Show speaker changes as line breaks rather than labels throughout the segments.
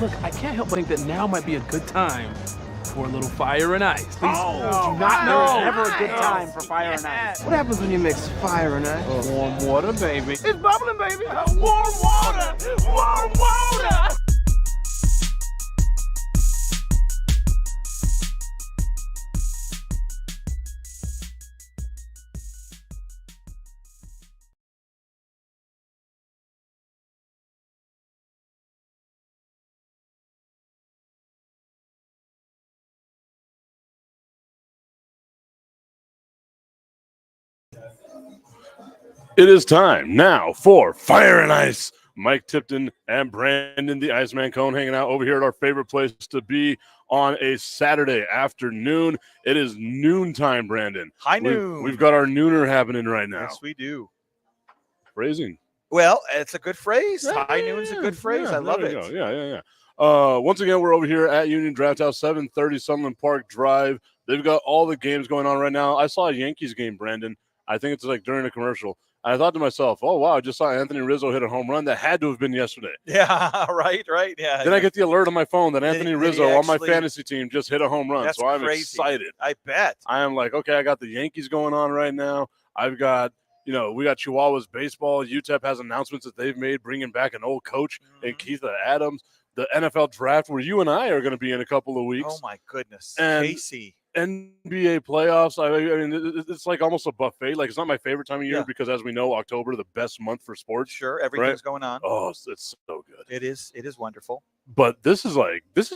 Look, I can't help but think that now might be a good time for a little fire and ice. Please.
Oh, do not know. It's never a good time for fire and ice.
What happens when you mix fire and ice?
Warm water, baby.
It's bubbling, baby.
Warm water! Warm water!
It is time now for Fire and Ice. Mike Tipton and Brandon, the Iceman Cone, hanging out over here at our favorite place to be on a Saturday afternoon. It is noontime, Brandon.
High noon.
We've got our nooner happening right now.
Yes, we do.
Phrasing.
Well, it's a good phrase.
Yeah,
High noon's a good phrase. I love it.
Go. Yeah. Once again, we're over here at Union Draft House, 730 Sunland Park Drive. They've got all the games going on right now. I saw a Yankees game, Brandon. I think it's like during a commercial. I thought to myself, oh, wow, I just saw Anthony Rizzo hit a home run. That had to have been yesterday.
Yeah, right, yeah.
Then I get the alert on my phone that Anthony Rizzo on my fantasy team just hit a home run.
That's
so I'm
crazy.
excited.
I bet.
I am like, okay, I got the Yankees going on right now. I've got, we got Chihuahuas baseball. UTEP has announcements that they've made bringing back an old coach in Keith Adams. The NFL draft where you and I are going to be in a couple of weeks.
Oh, my goodness.
And
Casey.
NBA playoffs. I mean, it's like almost a buffet. Like, it's not my favorite time of year because, as we know, October, the best month for sports.
Sure, everything's going on.
Oh, it's so good.
It is wonderful.
But this has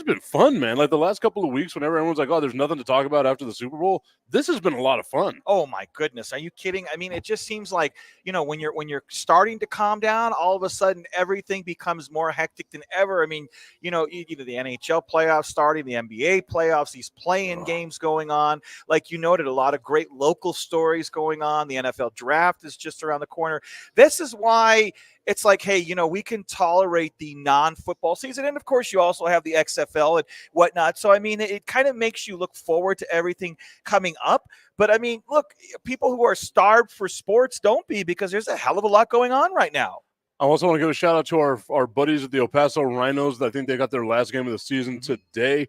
been fun, man. Like the last couple of weeks, whenever everyone's like, oh, there's nothing to talk about after the Super Bowl, this has been a lot of fun.
Oh my goodness. Are you kidding? I mean, it just seems like, when you're starting to calm down, all of a sudden everything becomes more hectic than ever. I mean, either the NHL playoffs starting, the NBA playoffs, these play-in games going on. Like you noted, a lot of great local stories going on. The NFL draft is just around the corner. This is why it's like, hey, we can tolerate the non-football season. And, of course, you also have the XFL and whatnot. So, I mean, it kind of makes you look forward to everything coming up. But, I mean, look, people who are starved for sports don't be, because there's a hell of a lot going on right now.
I also want to give a shout-out to our buddies at the El Paso Rhinos. I think they got their last game of the season today.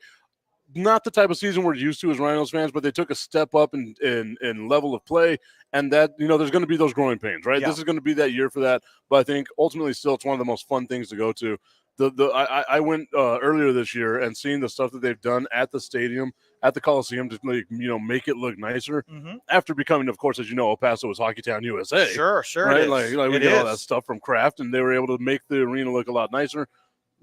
Not the type of season we're used to as Rhinos fans, but they took a step up in level of play, and that, there's going to be those growing pains, right? Yeah. This is going to be that year for that, but I think ultimately still it's one of the most fun things to go to. I went earlier this year and seeing the stuff that they've done at the stadium, at the Coliseum, to make it look nicer. After becoming, of course, as you know, El Paso was Hockey Town, USA.
Sure,
right?
It is.
Like we get all that stuff from Kraft, and they were able to make the arena look a lot nicer.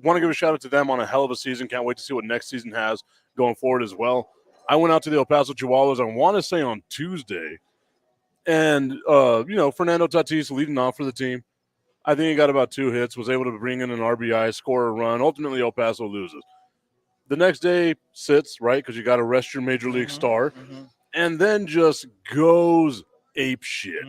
Want to give a shout out to them on a hell of a season. Can't wait to see what next season has going forward as well. I went out to the El Paso Chihuahuas, I want to say on Tuesday, and Fernando Tatis leading off for the team. I think he got about 2 hits, was able to bring in an RBI, score a run. Ultimately, El Paso loses. The next day sits, right, because you got to rest your major league star, and then just goes ape shit.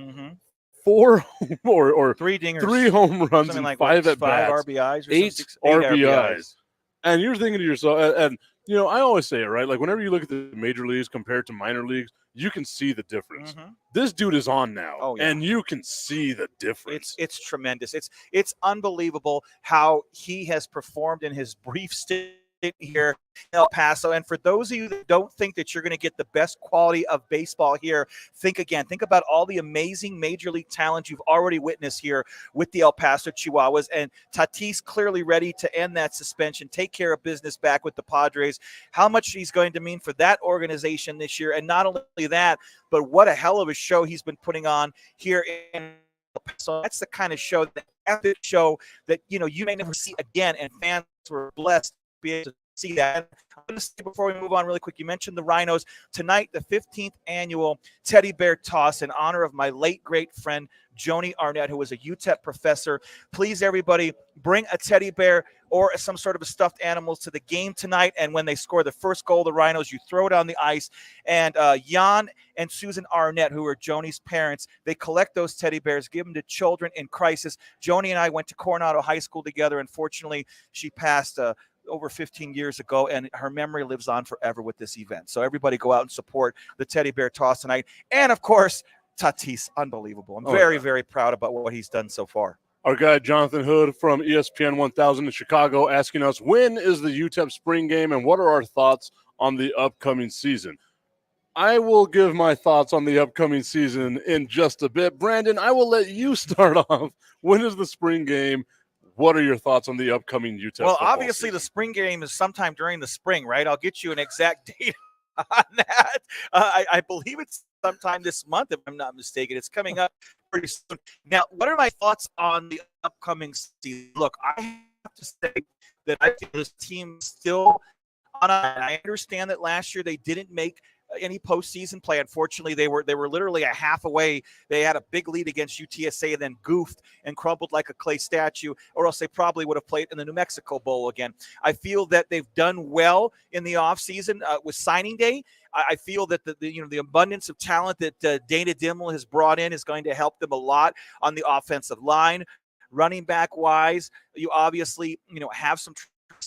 4 or
3 dingers,
3 home runs, and
like
5 at bats,
5 RBIs, or
8 RBIs. And you're thinking to yourself, and I always say it, right? Like whenever you look at the major leagues compared to minor leagues, you can see the difference. This dude is on now, and you can see the difference.
It's tremendous. It's unbelievable how he has performed in his brief stint here in El Paso. And for those of you that don't think that you're going to get the best quality of baseball here, think again. Think about all the amazing major league talent you've already witnessed here with the El Paso Chihuahuas. And Tatis clearly ready to end that suspension, take care of business back with the Padres. How much he's going to mean for that organization this year. And not only that, but what a hell of a show he's been putting on here in El Paso. That's the kind of show, the epic show that, you may never see again. And fans were blessed to be able to see that. I'm going to say before we move on really quick, you mentioned the Rhinos. Tonight, the 15th annual Teddy Bear Toss in honor of my late great friend, Joni Arnett, who was a UTEP professor. Please, everybody, bring a teddy bear or some sort of a stuffed animals to the game tonight. And when they score the first goal, the Rhinos, you throw it on the ice. And Jan and Susan Arnett, who are Joni's parents, they collect those teddy bears, give them to children in crisis. Joni and I went to Coronado High School together. Unfortunately, she passed over 15 years ago, and her memory lives on forever with this event. So everybody go out and support the Teddy Bear Toss tonight. And, of course, Tatis, unbelievable. I'm very, very proud about what he's done so far.
Our guy Jonathan Hood from ESPN 1000 in Chicago asking us, when is the UTEP spring game and what are our thoughts on the upcoming season? I will give my thoughts on the upcoming season in just a bit. Brandon, I will let you start off. When is the spring game? What are your thoughts on the upcoming UTEP
Well,
football
obviously
season?
the spring game is sometime during the spring, right? I'll get you an exact date on that. I believe it's sometime this month, if I'm not mistaken. It's coming up pretty soon. Now, what are my thoughts on the upcoming season? Look, I have to say that I feel this team still on. I understand that last year they didn't make any postseason play. Unfortunately, they were literally a half away. They had a big lead against UTSA and then goofed and crumbled like a clay statue, or else they probably would have played in the New Mexico Bowl again. I feel that they've done well in the offseason with signing day. I feel that the abundance of talent that Dana Dimmel has brought in is going to help them a lot on the offensive line. Running back wise, you obviously have some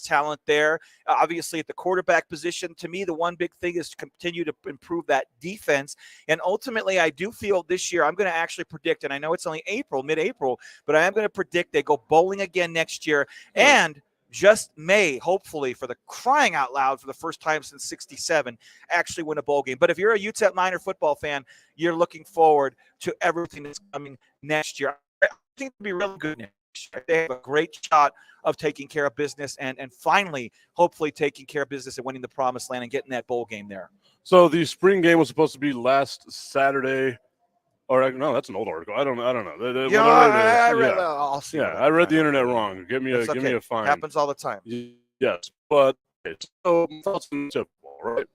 talent there. Obviously, at the quarterback position, to me, the one big thing is to continue to improve that defense. And ultimately, I do feel this year, I'm going to actually predict, and I know it's only mid-April, but I am going to predict they go bowling again next year. And just may, hopefully, for the crying out loud, for the first time since '67, actually win a bowl game. But if you're a UTEP Miner football fan, you're looking forward to everything that's coming next year. I think it'll be really good next year. They have a great shot of taking care of business and finally, hopefully, taking care of business and winning the promised land and getting that bowl game there.
So the spring game was supposed to be last Saturday. Or no, that's an old article. I don't know.
I read. I'll see.
I read the internet wrong. Give me a fine.
Happens all the time.
Yes, but so thoughts on football, right?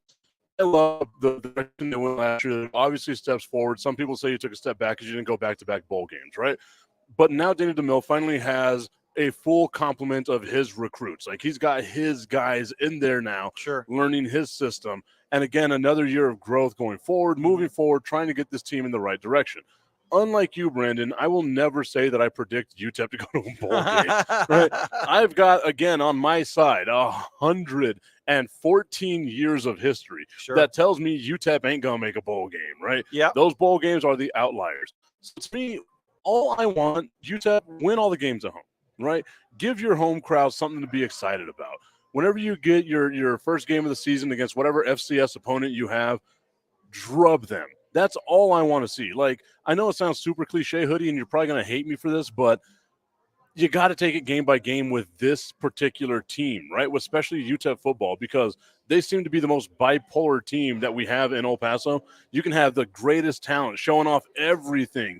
I love the direction they went last year. Obviously, steps forward. Some people say you took a step back because you didn't go back-to-back bowl games, right? But now Dana DeMille finally has a full complement of his recruits. Like, he's got his guys in there now, learning his system. And again, another year of growth going forward, moving forward, trying to get this team in the right direction. Unlike you, Brandon, I will never say that I predict UTEP to go to a bowl game. Right? I've got, again, on my side, 114 years of history that tells me UTEP ain't going to make a bowl game, right?
Yeah.
Those bowl games are the outliers. So to me, all I want, UTEP, win all the games at home, right? Give your home crowd something to be excited about. Whenever you get your first game of the season against whatever FCS opponent you have, drub them. That's all I want to see. Like, I know it sounds super cliche, Hoodie, and you're probably going to hate me for this, but you got to take it game by game with this particular team, right? Especially UTEP football, because they seem to be the most bipolar team that we have in El Paso. You can have the greatest talent showing off everything,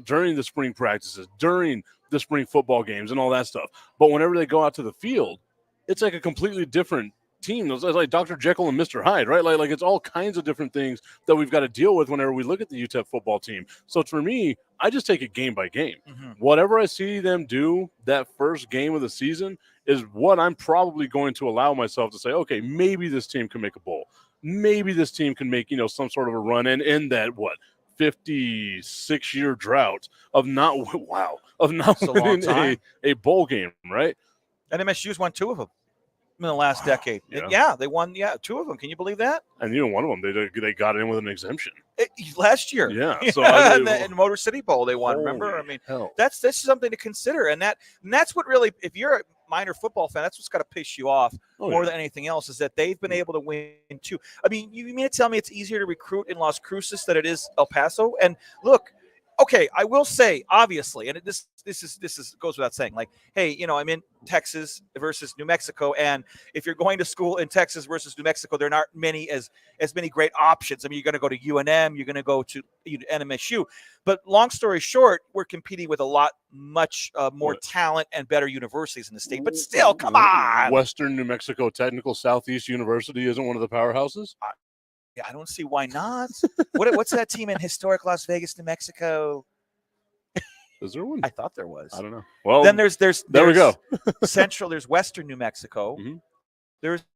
during the spring practices, during the spring football games and all that stuff. But whenever they go out to the field, it's like a completely different team. It's like Dr. Jekyll and Mr. Hyde, right? Like it's all kinds of different things that we've got to deal with whenever we look at the UTEP football team. So for me, I just take it game by game. Whatever I see them do that first game of the season is what I'm probably going to allow myself to say, okay, maybe this team can make a bowl. Maybe this team can make, some sort of a run and end that 56-year drought of not winning a bowl game, right?
And MSU's won 2 of them in the last decade.
Yeah.
They won 2 of them. Can you believe that?
And one of them, they got in with an exemption.
Last year.
Yeah. So
in the Motor City Bowl they won, remember? I mean, that's something to consider. And that's what really, if you're a minor football fan, that's what's got to piss you off more than anything else, is that they've been able to win 2. I mean, you mean to tell me it's easier to recruit in Las Cruces than it is El Paso? And look, okay, I will say, obviously, and this goes without saying, like, hey, I'm in Texas versus New Mexico, and if you're going to school in Texas versus New Mexico, there aren't many as many great options. I mean, you're going to go to UNM, you're going to go to NMSU, but long story short, we're competing with much more talent and better universities in the state. But still, come on,
Western New Mexico Technical Southeast University isn't one of the powerhouses.
I don't see why not. What's that team in historic Las Vegas, New Mexico?
Is there one?
I thought there was.
I don't know. Well,
then there's
there we go.
Central. There's Western New Mexico.
Mm-hmm.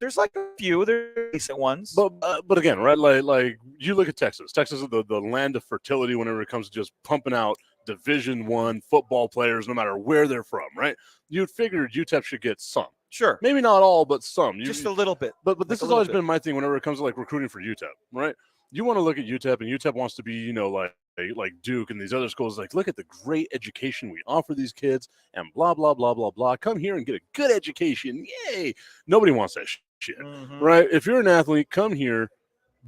There's like a few. There's decent ones.
But again, right? Like you look at Texas. Texas is the land of fertility whenever it comes to just pumping out Division I football players, no matter where they're from, right? You'd figure UTEP should get some.
Sure.
Maybe not all, but some.
Just a little bit.
But this has always been my thing whenever it comes to like recruiting for UTEP, right? You want to look at UTEP, and UTEP wants to be, like like Duke and these other schools, like, look at the great education we offer these kids and blah, blah, blah, blah, blah. Come here and get a good education. Yay. Nobody wants that shit, right? If you're an athlete, come here.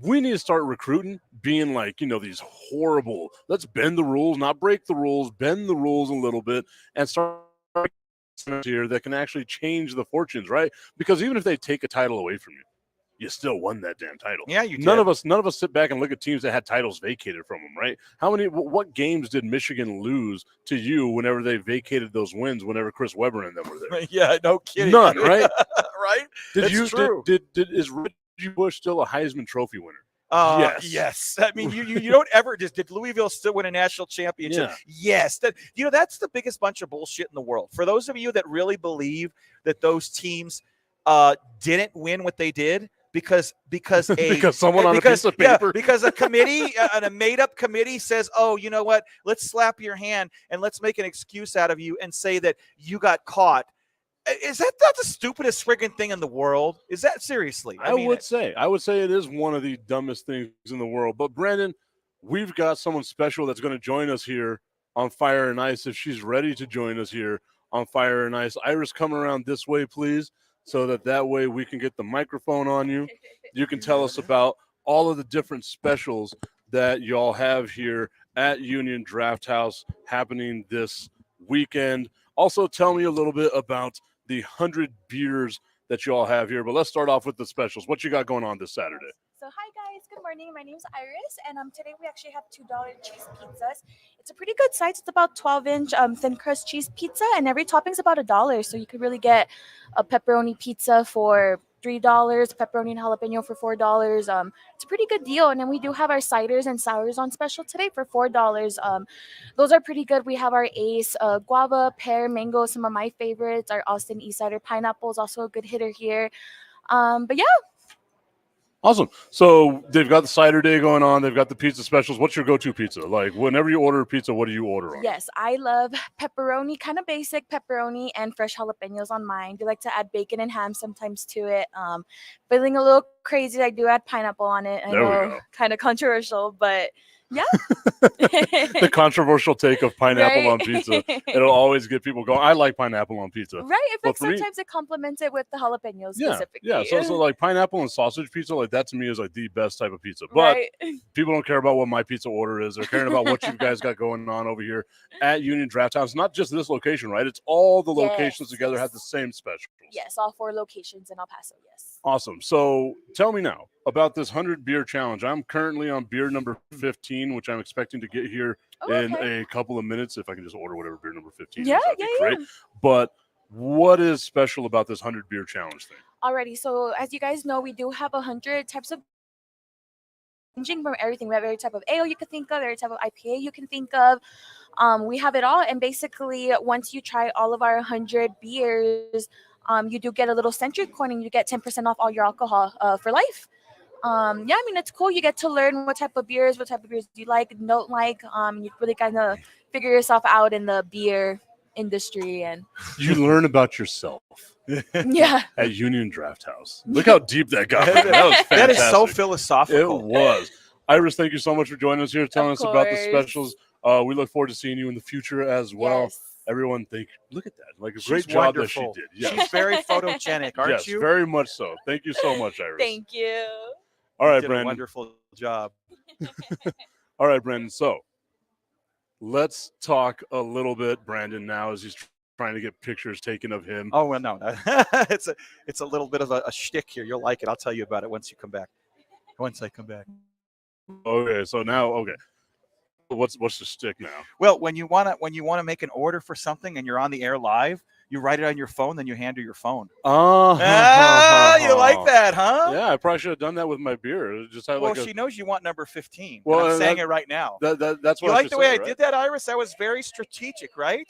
We need to start recruiting, being like, these horrible, let's bend the rules, not break the rules, bend the rules a little bit and start here that can actually change the fortunes, right? Because even if they take a title away from you, you still won that damn title.
Yeah, you did.
None of us sit back and look at teams that had titles vacated from them, right? What games did Michigan lose to you whenever they vacated those wins? Whenever Chris Webber and them were there,
Yeah, no kidding.
None, right?
Right?
Is Reggie Bush still a Heisman Trophy winner?
Yes. I mean, you don't ever did Louisville still win a national championship?
Yeah.
Yes. That's the biggest bunch of bullshit in the world. For those of you that really believe that those teams didn't win what they did because
someone on a piece of paper,
because a committee, a made up committee says, oh, you know what? Let's slap your hand and let's make an excuse out of you and say that you got caught. Is that not the stupidest friggin' thing in the world? Is that seriously?
I would say it is one of the dumbest things in the world. But Brandon, we've got someone special that's going to join us here on Fire and Ice. If she's ready to join us here on Fire and Ice, Iris, come around this way, please, so that way we can get the microphone on you. You can tell us about all of the different specials that y'all have here at Union Draft House happening this weekend. Also, tell me a little bit about the 100 beers that you all have here. But let's start off with the specials. What you got going on this Saturday?
So hi guys, good morning. My name is Iris, and today we actually have $2 cheese pizzas. It's a pretty good size. It's about 12-inch thin crust cheese pizza, and every topping's about $1. So you could really get a pepperoni pizza for $3, pepperoni and jalapeno for $4. It's a pretty good deal. And then we do have our ciders and sours on special today for $4. Those are pretty good. We have our Ace, guava, pear, mango, some of my favorites. Our Austin East Cider pineapple is also a good hitter here. But yeah.
Awesome. So they've got the cider day going on. They've got the pizza specials. What's your go-to pizza? Like whenever you order a pizza, what do you order on?
Yes, I love pepperoni, kind of basic pepperoni and fresh jalapenos on mine. Do like to add bacon and ham sometimes to it. Feeling a little crazy, I do add pineapple on it. I know, kind of controversial, but yeah.
The controversial take of pineapple
Right?
on pizza. It'll always get people going. I like pineapple on pizza.
Right. In fact,
for me-
sometimes it complements it with the jalapenos
Yeah,
specifically.
yeah. So like pineapple and sausage pizza, like that to me is like the best type of pizza. But
Right.
people don't care about what my pizza order is. They're caring about what you guys got going on over here at Union Draft House. Not just this location, right? It's all the locations
Yes,
together
yes.
have the same specials.
Yes, all 4 locations in El Paso. Yes.
Awesome. So tell me now about this 100 beer challenge. I'm currently on beer number 15, which I'm expecting to get here in a couple of minutes. If I can just order whatever beer number 15
Yeah,
is, that'd be
yeah,
great. But what is special about this 100 beer challenge thing?
Alrighty. So as you guys know, we do have 100 types of ranging from everything. We have every type of ale you could think of, every type of IPA you can think of. We have it all. And basically, once you try all of our 100 beers, you do get a little Century coin and you get 10% off all your alcohol for life. Yeah, I mean, it's cool. You get to learn what type of beers you like, don't like. You really kind of figure yourself out in the beer industry. And
You learn about yourself
yeah.
at Union Draft House. Look how deep that got. That was fantastic.
That is so philosophical.
It was. Iris, thank you so much for joining us here, telling us about the
course.
specials. We look forward to seeing you in the future as well.
Yes.
Everyone, look at that. Like a
She's
great job that she
wonderful.
did. Yes.
She's very photogenic, aren't
Yes,
you?
very much so. Thank you so much, Iris.
Thank you.
All right,
You did a
Brandon.
wonderful job.
All right, Brandon. So let's talk a little bit, Brandon, now as he's trying to get pictures taken of him.
Oh well, no, it's a little bit of a shtick here. You'll like it. I'll tell you about it once you come back. Once I come back.
Okay, so now, what's the stick now?
Well, when you wanna make an order for something and you're on the air live, you write it on your phone, then you hand her your phone.
Oh,
You like that, huh?
Yeah, I probably should have done that with my beer. Just have
Well,
like
she knows you want number 15.
Well,
I'm saying it right now.
that's what
You
I
like
should
the way
say,
I
right?
did that, Iris? That was very strategic, right?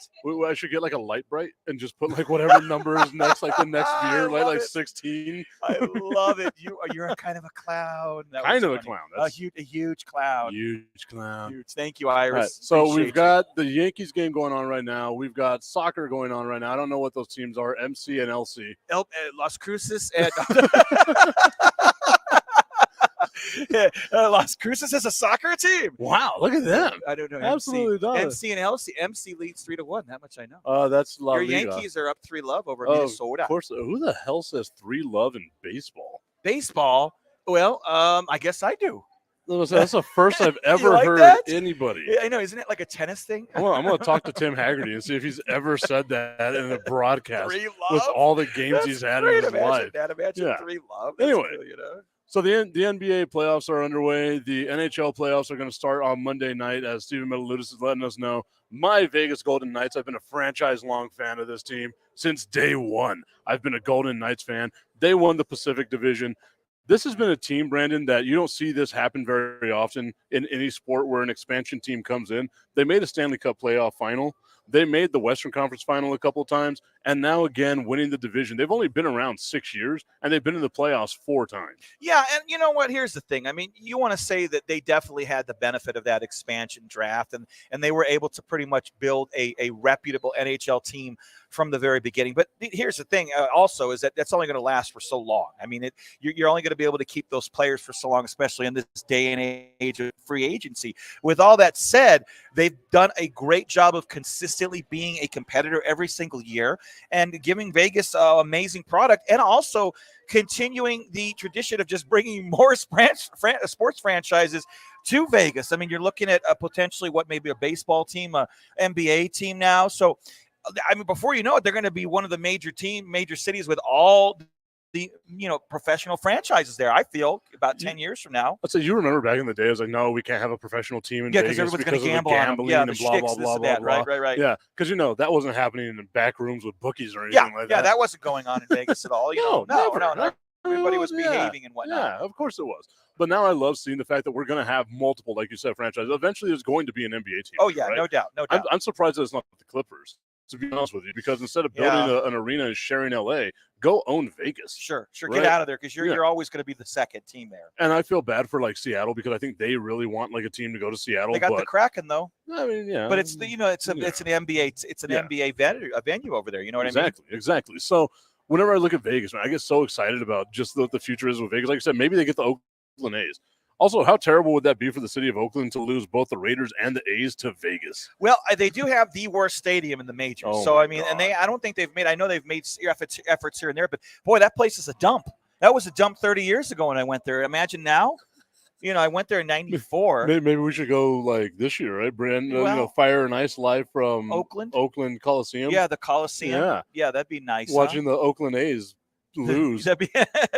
I should get like a light bright and just put like whatever number is next, like the next
I
beer,
love
like
it.
16.
I love it. You're a kind of a clown. That
Kind
was
of a
funny.
clown.
A huge clown.
Huge clown.
Huge. Thank you,
All
Iris.
right, so
Appreciate
we've
you.
got the Yankees game going on right now. We've got soccer going on right now. I don't know what those teams are, MC and LC.
Las Cruces and Las Cruces is a soccer team.
Wow, look at them.
I don't know.
Absolutely does.
MC and MC leads 3-1. That much I know.
That's La
Your
Liga.
Yankees are up 3-love over
Oh,
Minnesota.
Of course. Who the hell says 3-love in baseball?
Baseball. Well, I guess I do.
That's the first I've ever
like
heard
that?
anybody.
Yeah, I know. Isn't it like a tennis thing?
I'm gonna talk to Tim Haggerty and see if he's ever said that in a broadcast
3-love?
with all the games
That's
he's had
great.
in his
Imagine
life.
that. Imagine
Yeah.
3-love.
Anyway.
Cool, you know?
So the NBA playoffs are underway. The NHL playoffs are going to start on Monday night, as Steven Metaludis is letting us know. My Vegas Golden Knights, I've been a franchise-long fan of this team since day one. I've been a Golden Knights fan. They won the Pacific Division. This has been a team, Brandon, that you don't see this happen very often in any sport where an expansion team comes in. They made a Stanley Cup playoff final. They made the Western Conference final a couple of times, and now again winning the division. They've only been around 6 years, and they've been in the playoffs 4 times.
Yeah, and you know what? Here's the thing. I mean, you want to say that they definitely had the benefit of that expansion draft, and they were able to pretty much build a reputable NHL team from the very beginning. But here's the thing also is that that's only going to last for so long. I mean, you're only going to be able to keep those players for so long, especially in this day and age of free agency. With all that said, they've done a great job of consistently being a competitor every single year and giving Vegas an amazing product, and also continuing the tradition of just bringing more sports franchises to Vegas. I mean, you're looking at potentially what maybe a baseball team, a NBA team now. So, I mean, before you know it, they're going to be one of the major cities with all the professional franchises there. I feel about 10 years from now.
So you remember back in the day, I was like, no, we can't have a professional team in Vegas
everyone's
because
going to gamble
of the
on them.
gambling
Yeah,
and
the
blah,
shticks,
blah,
this
blah,
and
blah,
that.
blah.
Right.
Yeah, because that wasn't happening in the back rooms with bookies or anything like that.
Yeah, that wasn't going on in Vegas at all.
No.
Everybody was behaving and whatnot.
Yeah, of course it was. But now I love seeing the fact that we're going to have multiple, like you said, franchises. Eventually, there's going to be an NBA team.
Oh, yeah,
right?
no doubt.
I'm surprised that it's not the Clippers, to be honest with you, because instead of building an arena and sharing LA, go own Vegas.
Sure.
Right?
Get out of there because you're always going to be the second team there.
And I feel bad for like Seattle because I think they really want like a team to go to Seattle.
They got the Kraken though.
I mean, yeah.
But it's an NBA. It's an NBA venue over there. You know what I mean?
Exactly. So whenever I look at Vegas, man, I get so excited about just what the future is with Vegas. Like I said, maybe they get the Oakland A's. Also, how terrible would that be for the city of Oakland to lose both the Raiders and the A's to Vegas?
Well, they do have the worst stadium in the majors.
Oh
so, I mean,
God.
and I don't think I know they've made efforts here and there, but boy, that place is a dump. That was a dump 30 years ago when I went there. Imagine now. I went there in '94.
Maybe we should go like this year, right, Brandon? Fire and Ice live from Oakland Coliseum.
Yeah, the Coliseum. Yeah, that'd be nice.
Watching the Oakland A's lose.
That'd be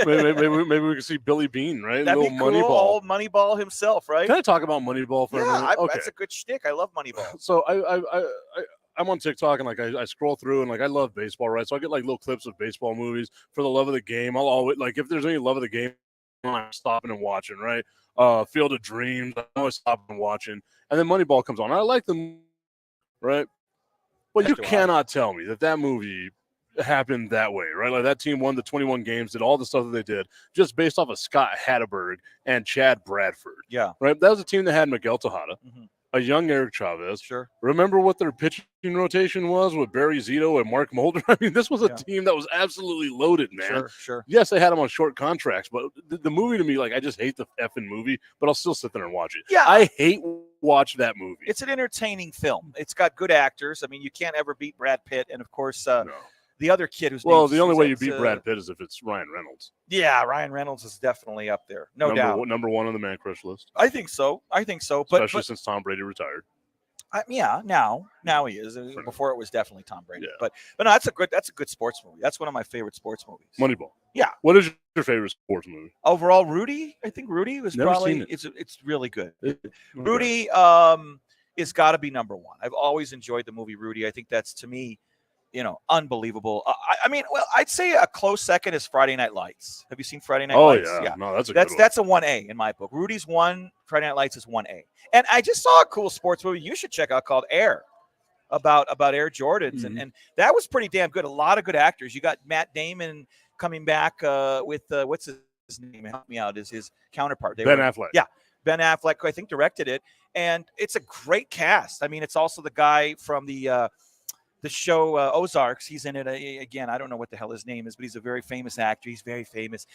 maybe we can see Billy Bean, right?
That'd
little
be cool.
Moneyball.
Old Moneyball himself, right?
Can I talk about Moneyball for a minute? Okay.
That's a good shtick. I love Moneyball.
So I'm on TikTok and like I scroll through and like I love baseball, right? So I get like little clips of baseball movies for the love of the game. I'll always like if there's any love of the game, I'm stopping and watching, right? Field of Dreams, I'm always stopping and watching. And then Moneyball comes on. I like them, right? But you cannot tell me that movie happened that way, right? Like that team won the 21 games, did all the stuff that they did just based off of Scott Hatteberg and Chad Bradford.
Yeah.
Right? That was a team that had Miguel Tejada, a young Eric Chavez.
Sure.
Remember what their pitching rotation was with Barry Zito and Mark Mulder? I mean, this was a team that was absolutely loaded, man.
Sure.
Yes, they had them on short contracts, but the movie to me, like, I just hate the effing movie, but I'll still sit there and watch it.
Yeah.
I hate watch that movie.
It's an entertaining film. It's got good actors. I mean, you can't ever beat Brad Pitt. And, of course, the other kid who's
the only way you beat Brad Pitt is if it's Ryan Reynolds.
Yeah, Ryan Reynolds is definitely up there. No doubt.
Number one on the man crush list.
I think so.
Especially since Tom Brady retired.
Now he is. Before it was definitely Tom Brady. Yeah. But no, that's a good sports movie. That's one of my favorite sports movies.
Moneyball.
Yeah.
What is your favorite sports movie?
Overall, Rudy. I think Rudy was
Never
probably
seen it.
It's really good.
Rudy
is got to be number one. I've always enjoyed the movie Rudy. I think that's, to me, unbelievable. I mean, well, I'd say a close second is Friday Night Lights. Have you seen Friday Night Lights?
Oh, yeah. No, that's
a 1A in my book. Rudy's 1, Friday Night Lights is 1A. And I just saw a cool sports movie you should check out called Air, about Air Jordans. And that was pretty damn good. A lot of good actors. You got Matt Damon coming back with, what's his name? Help me out. Is his counterpart.
Ben Affleck.
Yeah. Ben Affleck, I think, directed it. And it's a great cast. I mean, it's also the guy from the the show Ozarks. He's in it again. I don't know what the hell his name is, but he's a very famous actor. He's very famous.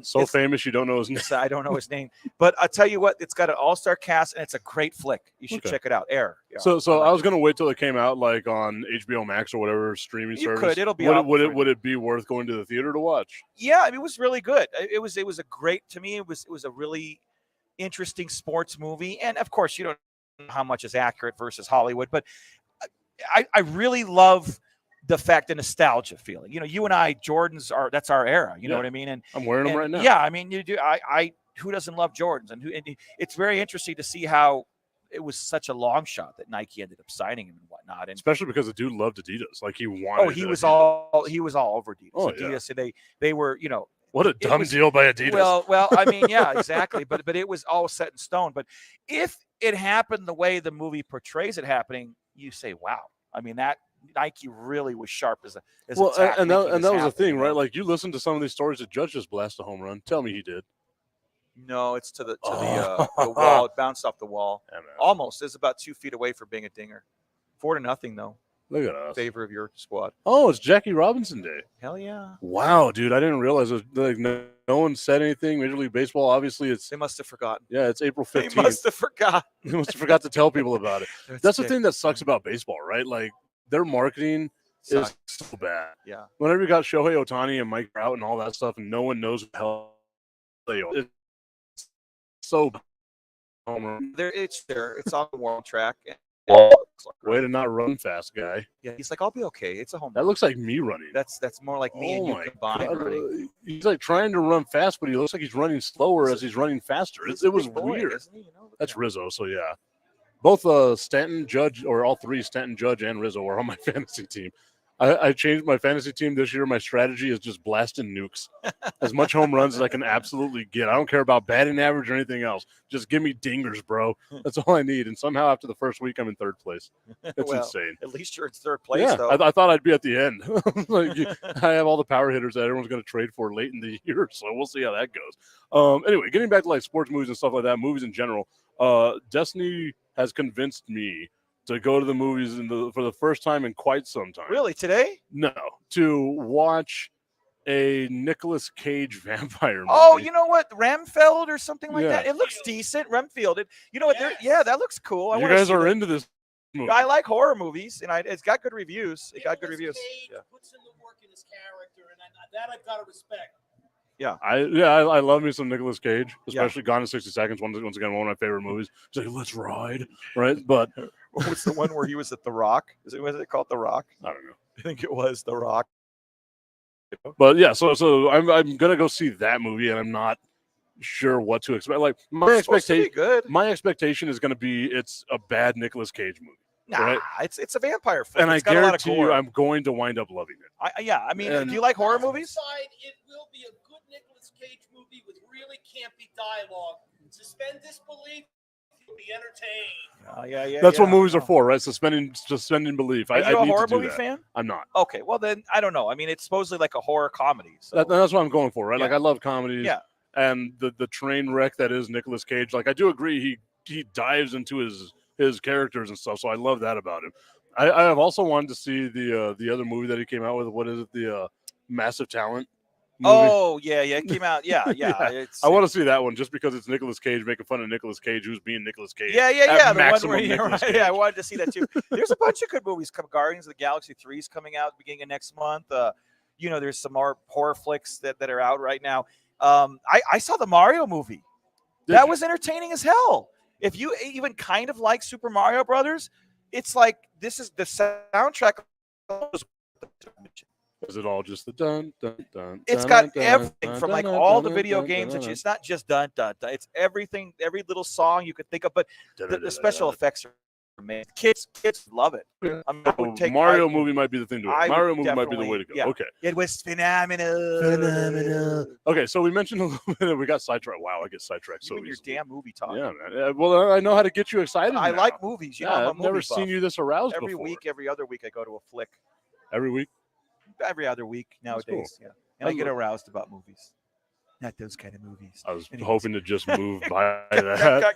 So famous you don't know his name.
I don't know his name, but I'll tell you what, it's got an all-star cast and it's a great flick. You should check it out. Air. Yeah,
so I was gonna wait till it came out like on HBO Max or whatever streaming service.
Could. It'll be.
Would it be worth going to the theater to watch?
Yeah, I mean, it was really good. It was a great, to me. It was a really interesting sports movie, and of course, you don't know how much is accurate versus Hollywood, but I really love the fact, the nostalgia feeling. You and I, that's our era. You know what I mean? And
I'm wearing them right now.
Yeah, I mean, you do. I who doesn't love Jordans? And it's very interesting to see how it was such a long shot that Nike ended up signing him and whatnot. And
especially because the dude loved Adidas. Like he wanted.
Oh, he was all over Adidas.
Oh,
Adidas, yeah. They were,
What a dumb deal by Adidas.
Well, I mean, yeah, exactly. But it was all set in stone. But if it happened the way the movie portrays it happening, you say, wow. I mean, that Nike really was sharp as a
and that was the thing, right? Like you listen to some of these stories, the Judge just blasted a home run. Tell me he did.
No, it's to the wall. It bounced off the wall.
Yeah,
almost. It's about 2 feet away from being a dinger. 4-0 though.
Look at us.
Favor of your squad.
Oh, it's Jackie Robinson Day.
Hell yeah.
Wow, dude. I didn't realize it was, like no one said anything. Major League Baseball, obviously they
must have forgotten.
Yeah, it's April 15th.
They must have forgotten.
They must have forgot to tell people about it. That's the thing that sucks about baseball, right? Like their marketing is so bad.
Yeah.
Whenever you got Shohei Ohtani and Mike Trout and all that stuff, and no one knows what the hell they are. It's so
it's on the wall track.
Way to not run fast, guy.
Yeah, he's like, I'll be okay. It's a home run.
That looks like me running.
That's more like me and you combined running.
He's like trying to run fast, but he looks like he's running slower as he's running faster. It was weird.
Isn't he?
That's Rizzo, so yeah. Both Stanton, Judge, or all three, Stanton, Judge, and Rizzo are on my fantasy team. I changed my fantasy team this year. My strategy is just blasting nukes. As much home runs as I can absolutely get. I don't care about batting average or anything else. Just give me dingers, bro. That's all I need. And somehow after the first week, I'm in third place. It's insane.
At least you're in third place, though.
I thought I'd be at the end. I have all the power hitters that everyone's going to trade for late in the year, so we'll see how that goes. Anyway, getting back to like sports movies and stuff like that, movies in general, Destiny has convinced me to go to the movies for the first time in quite some time.
Really? Today?
No. To watch a Nicolas Cage vampire movie.
Oh, you know what? Ramfeld or something like that? It looks decent. Remfield. You know what? Yes. That looks cool.
You guys are into this movie.
I like horror movies, and it's got good reviews. It got good reviews.
Cage puts in the work in his character, and that I've got to respect.
Yeah.
I love me some Nicolas Cage, especially Gone in 60 Seconds. Once again, one of my favorite movies. He's like, let's ride, right? But
what's the one where he was at The Rock? Was it called The Rock?
I don't know.
I think it was The Rock.
But yeah, so I'm gonna go see that movie, and I'm not sure what to expect. Like my expectation is gonna be it's a bad Nicolas Cage movie.
Nah,
right?
it's a vampire film.
And I guarantee you, I'm going to wind up loving it.
I mean, do you like horror movies?
It will be a good Nicolas Cage movie with really campy dialogue. Suspend disbelief, you'll be entertained.
That's what movies are for, right? Suspending belief.
Are you a horror movie
that.
fan?
I'm not.
Okay, well then I don't know. I mean, it's supposedly like a horror comedy. So.
That's what I'm going for, right?
Yeah.
Like I love comedies.
Yeah.
And the train wreck that is Nicolas Cage. Like I do agree, he dives into his characters and stuff. So I love that about him. I have also wanted to see the other movie that he came out with. What is it? The Massive Talent movie.
Oh yeah, it came out. Yeah.
I want to see that one just because it's Nicolas Cage making fun of Nicolas Cage, who's being Nicolas Cage.
Yeah. The one where
Cage.
I wanted to see that too. There's a bunch of good movies. Guardians of the Galaxy 3 is coming out beginning of next month. There's some more horror flicks that are out right now. I saw the Mario movie. That was entertaining as hell. If you even kind of like Super Mario Brothers, it's like this is the soundtrack.
Is it all just the dun dun dun?
It's got everything from like all the video games. It's not just dun dun dun. It's everything, every little song you could think of. But the special effects are amazing. Kids love it.
Mario movie might be the thing to do. Mario movie might be the way to go.
Yeah.
Okay.
It was phenomenal.
Okay, so we mentioned a little bit. We got sidetracked. Wow, I get sidetracked so
your
easily.
damn movie talk.
Yeah, man. Well, I know how to get you excited.
I
now.
like movies. You know, I'm a
I've never
movie buff.
seen you this aroused
Every
before.
week, every other week, I go to a flick.
Every week?
Every other week nowadays.
Cool.
Yeah, and I get aroused about movies. Not those kind of movies.
I was
Anyways.
hoping to just move by that.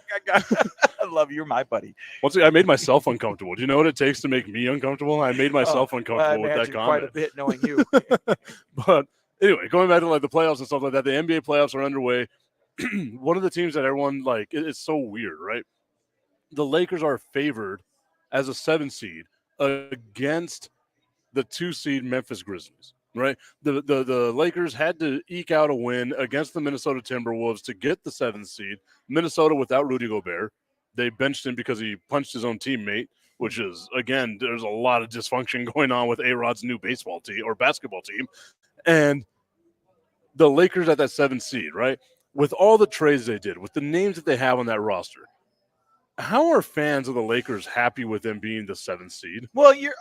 I love you, my buddy.
Once again, I made myself uncomfortable. Do you know what it takes to make me uncomfortable? I made myself uncomfortable with that comment.
Quite a bit knowing you.
But anyway, going back to like the playoffs and stuff like that, the NBA playoffs are underway. One of the teams that everyone like, it's so weird, right? The Lakers are favored as a 7 seed against the 2 seed Memphis Grizzlies. Right, the Lakers had to eke out a win against the Minnesota Timberwolves to get the 7th seed. Minnesota without Rudy Gobert, they benched him because he punched his own teammate, which is, again, there's a lot of dysfunction going on with A-Rod's new baseball team or basketball team. And the Lakers at that 7th seed, right, with all the trades they did, with the names that they have on that roster, how are fans of the Lakers happy with them being the 7th seed?
Well, you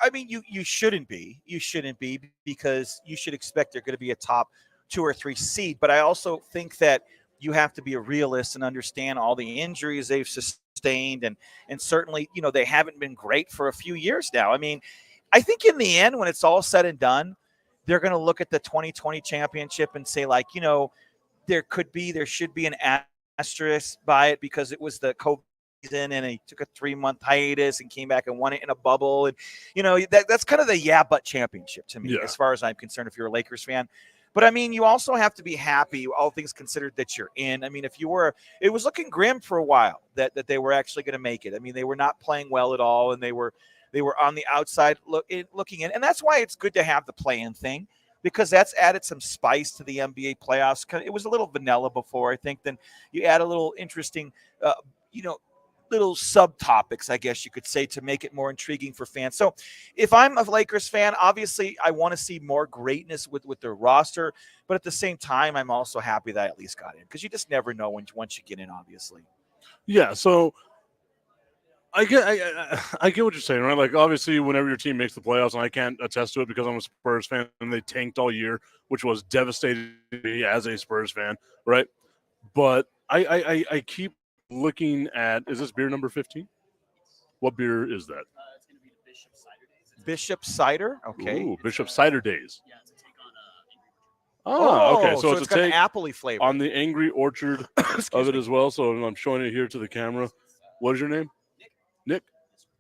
shouldn't be. You shouldn't be, because you should expect they're going to be a top 2 or 3 seed. But I also think that you have to be a realist and understand all the injuries they've sustained. And certainly, they haven't been great for a few years now. I mean, I think in the end, when it's all said and done, they're going to look at the 2020 championship and say, like, there should be an asterisk by it because it was the COVID season and he took a 3-month hiatus and came back and won it in a bubble. And, that's kind of the but championship to me, as far as I'm concerned, if you're a Lakers fan. But I mean, you also have to be happy, all things considered, that you're in. I mean, it was looking grim for a while that they were actually going to make it. I mean, they were not playing well at all, and they were on the outside looking in. And that's why it's good to have the play-in thing, because that's added some spice to the NBA playoffs. It was a little vanilla before, I think. Then you add a little interesting, little subtopics, I guess you could say, to make it more intriguing for fans. So if I'm a Lakers fan, obviously I want to see more greatness with their roster, but at the same time, I'm also happy that I at least got in, because you just never know once you get in, obviously.
Yeah, so I get what you're saying, right? Like, obviously, whenever your team makes the playoffs, and I can't attest to it because I'm a Spurs fan and they tanked all year, which was devastating to me as a Spurs fan, right? But I keep looking at, is this beer number 15? What beer is that?
It's going to be the Bishop Cider Days.
Bishop Cider? Okay.
Ooh, Bishop Cider Days.
Yeah, it's a take on
Oh, okay. So
it's
a take
got an appley flavor
on the Angry Orchard of it as well. So I'm showing it here to the camera. What is your name? Nick.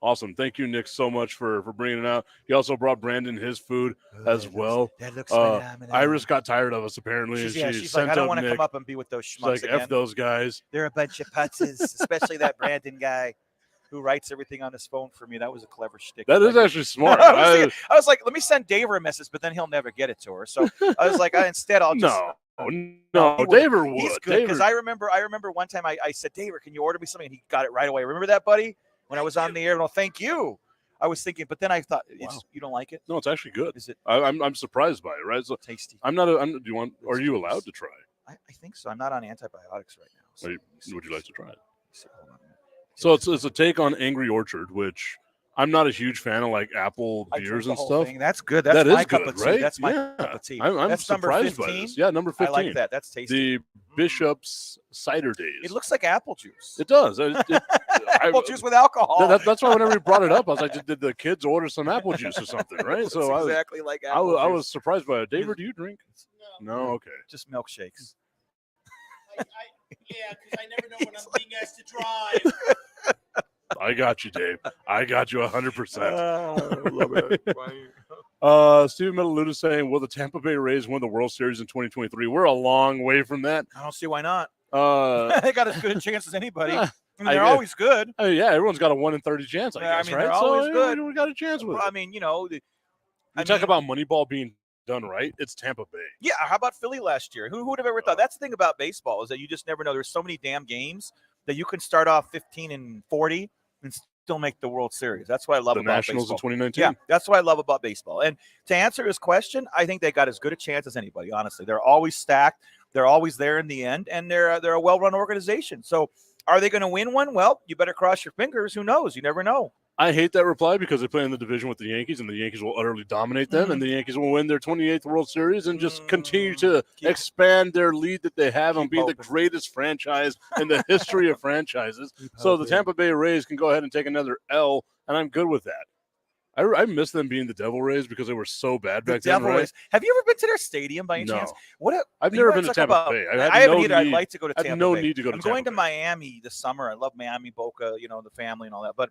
Awesome. Thank you, Nick, so much for bringing it out. He also brought Brandon his food as well.
That looks phenomenal.
Iris got tired of us, apparently.
She's like, I don't want to come up and be with those schmucks
again. F those guys.
They're a bunch of putzes, especially that Brandon guy who writes everything on his phone for me. That was a clever shtick.
That is actually smart.
I was like, let me send Dave a message, but then he'll never get it to her. So I was like, instead, I'll just.
No, Daver would.
He's good, because I remember one time I said, Daver, can you order me something? And he got it right away. Remember that, buddy? When I was on the air, no, thank you. I was thinking, but then I thought, you don't like it?
No, it's actually good.
Is it?
I'm surprised by it, right? So
tasty.
I'm not. Do you want? Are you allowed to try?
I think so. I'm not on antibiotics right now. So
would you like to try it?
Hold on a minute.
So it's a take on Angry Orchard, which I'm not a huge fan of, like apple beers and stuff.
That's good. That's my cup of tea.
Right?
That's my cup of tea.
I'm
that's
surprised
number 15.
by this. Yeah, number 15.
I like that. That's tasty.
The Bishop's Cider Days.
It looks like apple juice.
It does.
Apple juice with alcohol.
That's why whenever we brought it up, I was like, did the kids order some apple juice or something, right? So
exactly like apple juice.
I was surprised by it. David, do you drink? No, okay.
Just milkshakes.
Yeah, because I never know when I'm being asked to drive.
I got you, Dave. I got you 100%.
I love it.
Steven Metaluda saying, will the Tampa Bay Rays win the World Series in 2023? We're a long way from that.
I don't see why not.
They
got as good a chance as anybody. They're always good.
Yeah, everyone's got a 1 in 30 chance, I guess, right?
They're always good.
We got a chance with it.
I mean, you
talk about Moneyball being done right, it's Tampa Bay.
Yeah, how about Philly last year? Who would have ever thought? That's the thing about baseball, is that you just never know. There's so many damn games that you can start off 15-40 and still make the World Series. That's what I love about
Nationals
baseball.
in 2019.
Yeah, that's what I love about baseball. And to answer his question, I think they got as good a chance as anybody, honestly. They're always stacked. They're always there in the end, and they're a well-run organization. So are they going to win one? Well, you better cross your fingers. Who knows? You never know.
I hate that reply because they play in the division with the Yankees, and the Yankees will utterly dominate them, and the Yankees will win their 28th World Series and just continue to expand their lead that they have on being the greatest franchise in the history of franchises. So the Tampa Bay Rays can go ahead and take another L, and I'm good with that. I miss them being the Devil Rays because they were so bad back then. Right?
Have you ever been to their stadium by any chance?
I've never been to Tampa Bay.
I haven't either. I'd like to go to Tampa Bay.
I have no need to go to Tampa Bay.
I'm going to Miami this summer. I love Miami, Boca, the family and all that. But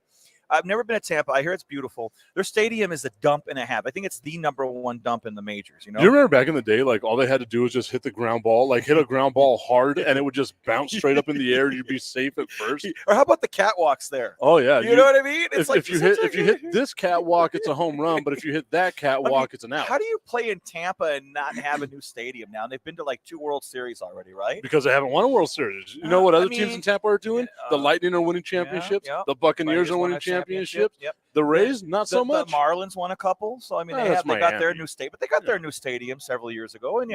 I've never been to Tampa. I hear it's beautiful. Their stadium is a dump and a half. I think it's the #1 dump in the majors. You know?
Do you remember back in the day, like all they had to do was just hit the ground ball, like hit a ground ball hard, and it would just bounce straight up in the air. You'd be safe at first.
Or how about the catwalks there?
Oh yeah,
you know what I mean? It's
if you hit this catwalk, it's a home run. But if you hit that catwalk, it's an out.
How do you play in Tampa and not have a new stadium now? And they've been to like 2 World Series already, right?
Because they haven't won a World Series. You know what other teams in Tampa are doing? The Lightning are winning championships. The Buccaneers are winning championships.
Yep.
The Rays, not so much.
The Marlins won a couple, so I mean they got their new state, but they got their new stadium several years ago, and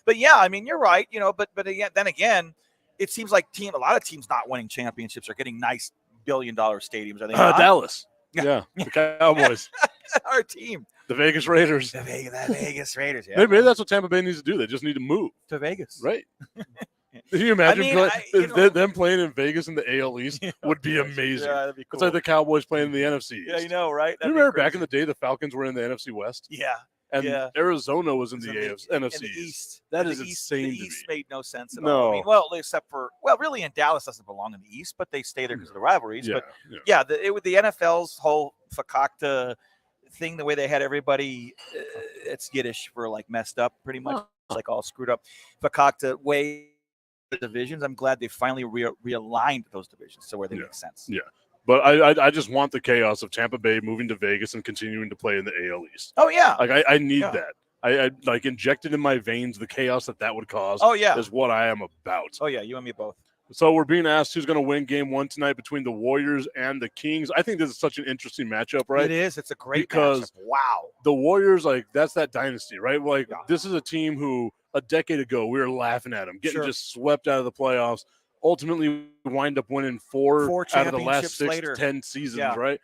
but yeah, I mean you're right, but then again, it seems like a lot of teams not winning championships are getting nice billion-dollar stadiums. Are they?
Dallas, yeah, the Cowboys,
our team,
the Vegas Raiders,
the Vegas Raiders. Yeah,
maybe that's what Tampa Bay needs to do. They just need to move
to Vegas,
right? Can you imagine them playing in Vegas in the AL East would be amazing. Yeah, that'd be cool. It's like the Cowboys playing in the NFC East.
Yeah, I know, right?
You remember back in the day the Falcons were in the NFC West?
Yeah.
And Arizona was in the NFC
East.
That is insane.
The East made no sense at all. I mean, except for really, in Dallas doesn't belong in the East, but they stay there because of the rivalries.
Yeah,
but the NFL's whole fakakta thing, the way they had everybody, it's Yiddish for like messed up, pretty much, like all screwed up. Fakakta way. Divisions. I'm glad they finally realigned those divisions to where they make sense.
Yeah, but I just want the chaos of Tampa Bay moving to Vegas and continuing to play in the AL East.
Oh yeah,
like I need that. I like injected in my veins the chaos that would cause.
Oh yeah,
is what I am about.
Oh yeah, you and me both.
So we're being asked who's going to win Game 1 tonight between the Warriors and the Kings. I think this is such an interesting matchup, right?
It is. It's a great
matchup.
Wow.
The Warriors, that's that dynasty, right? Like this is a team who a decade ago we were laughing at them, getting just swept out of the playoffs. Ultimately, wind up winning four out of the last 10 seasons, right?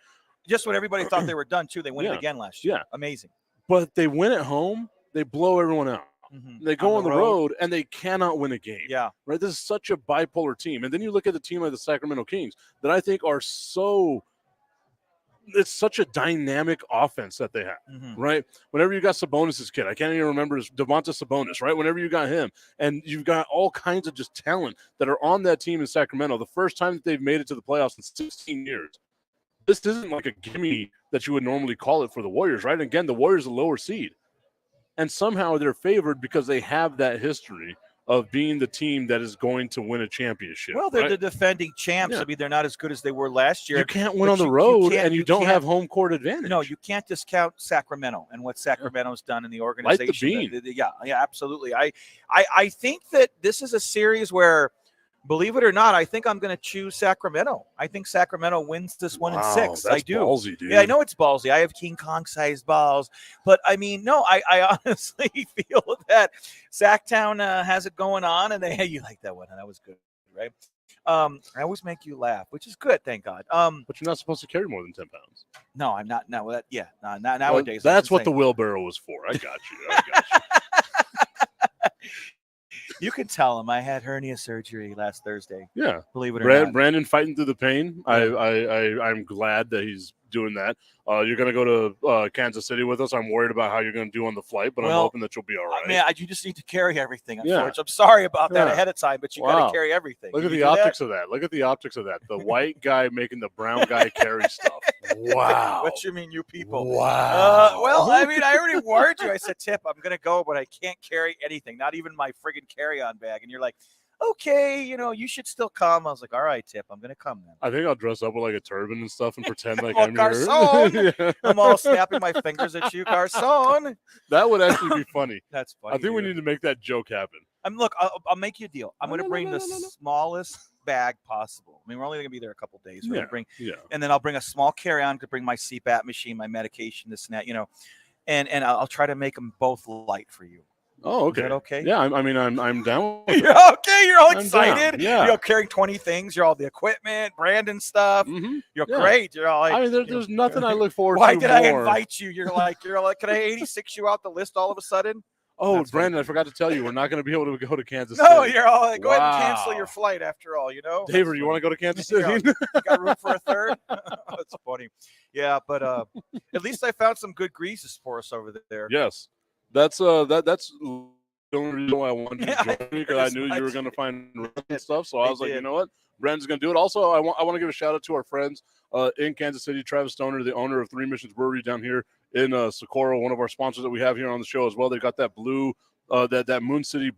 Just when everybody thought they were done, too. They win it again last year.
Yeah.
Amazing.
But they win at home, they blow everyone out. Mm-hmm. They go on the road and they cannot win a game.
Yeah.
Right. This is such a bipolar team. And then you look at the team like the Sacramento Kings that I think are it's such a dynamic offense that they have, right? Whenever you got Sabonis' kid, I can't even remember his Domantas Sabonis, right? Whenever you got him, and you've got all kinds of just talent that are on that team in Sacramento, the first time that they've made it to the playoffs in 16 years. This isn't like a gimme that you would normally call it for the Warriors, right? And again, the Warriors are a lower seed. And somehow they're favored because they have that history of being the team that is going to win a championship.
Well, they're the defending champs. Yeah. I mean, they're not as good as they were last year.
You can't win on the road, and you don't have home court advantage.
No, you can't discount Sacramento and what Sacramento's done in the organization.
Light the beam.
Yeah, absolutely. I think that this is a series where, believe it or not, I think I'm going to choose Sacramento. I think Sacramento wins this one in 6.
That's
I do.
Ballsy, dude.
Yeah, I know it's ballsy. I have King Kong-sized balls. But, I mean, no, I honestly feel that Sacktown has it going on. And you like that one. That was good, right? I always make you laugh, which is good, thank God.
But you're not supposed to carry more than 10 pounds.
No, I'm not. No, nowadays.
Well, that's what the wheelbarrow was for. I got you.
You can tell him I had hernia surgery last Thursday.
Yeah,
believe it or not.
Brandon fighting through the pain. Yeah. I'm glad that he's doing that. You're going to go to Kansas City with us. I'm worried about how you're going to do on the flight, but I'm hoping that you'll be all right.
Man, you just need to carry everything. I'm sorry about that ahead of time, but you got to carry everything.
Look at the optics of that. Look at the optics of that. The white guy making the brown guy carry stuff. Wow.
What you mean, you people?
Wow.
Well, I mean, I already warned you. I said, Tip, I'm going to go, but I can't carry anything, not even my friggin' carry-on bag. And you're like, okay, you should still come. I was like, all right, Tip, I'm going to come then.
I think I'll dress up with like a turban and stuff and pretend like
I'm
here.
Yeah. I'm all snapping my fingers at you, Garcon.
That would actually be funny.
That's funny.
I think we need to make that joke happen.
Look, I'll make you a deal. I'm going to bring the smallest bag possible. I mean, we're only going to be there a couple of days. We're gonna bring, and then I'll bring a small carry-on to bring my CPAP machine, my medication, this and that, and I'll try to make them both light for you.
Oh, okay.
Is that okay?
Yeah, I'm down with
You're okay. You're all excited.
Yeah.
You're carrying 20 things. You're all the equipment, Brandon stuff. Mm-hmm. You're great. You're all like,
I mean, there's nothing I look forward to.
Why did I invite you? You're like, can I 86 you out the list all of a sudden?
Oh,
That's
Brandon,
funny.
I forgot to tell you, we're not going to be able to go to Kansas
No,
City.
you're all like, go ahead and cancel
Wow.
your flight after all, you know?
David, you want to go to Kansas
Yeah.
City?
You got room for a third? That's funny. Yeah, but at least I found some good greases for us over there.
Yes. That's that's the only reason why I wanted
Yeah,
to join you, because I
as
knew you were
much.
going to find
did.
stuff. So I
They
was like, you
did.
know what? Brandon's going to do it. Also, I want to give a shout out to our friends in Kansas City, Travis Stoner, the owner of Three Missions Brewery down here in Socorro, one of our sponsors that we have here on the show as well. They got that blue, that Moon City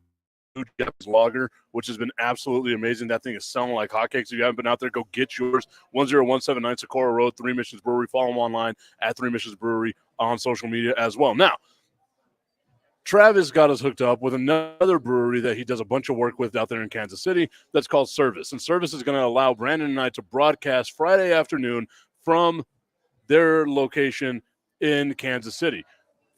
Blue Japanese lager, which has been absolutely amazing. That thing is selling like hotcakes. If you haven't been out there, go get yours. 10179 Socorro Road, Three Missions Brewery. Follow them online at Three Missions Brewery on social media as well. Now, Travis got us hooked up with another brewery that he does a bunch of work with out there in Kansas City that's called Service. And Service is going to allow Brandon and I to broadcast Friday afternoon from their location in Kansas City.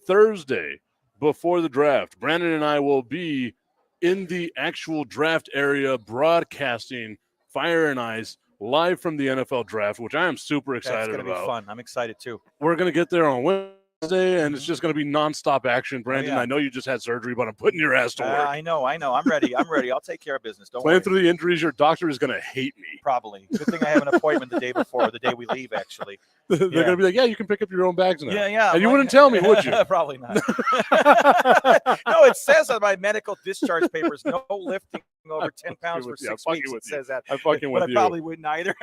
Thursday, before the draft, Brandon and I will be in the actual draft area broadcasting Fire and Ice live from the NFL draft, which I am super
That's
excited
going to be
about.
fun. I'm excited too.
We're going to get there on Wednesday, and it's just going to be nonstop action. Brandon,
yeah.
I know you just had surgery, but I'm putting your ass to work.
I know. I'm ready. I'll take care of business. Don't
Playing
worry.
through the injuries, your doctor is going to hate me.
Probably. Good thing I have an appointment the day before, the day we leave, actually.
They're going to be like, yeah, you can pick up your own bags now.
Yeah.
And you wouldn't tell me, would you?
Probably not. No, it says on my medical discharge papers, no lifting over 10 pounds for
with you. I'm
6
fucking
weeks.
with
It
you.
says that.
I'm fucking
But
with
I
you.
probably wouldn't either.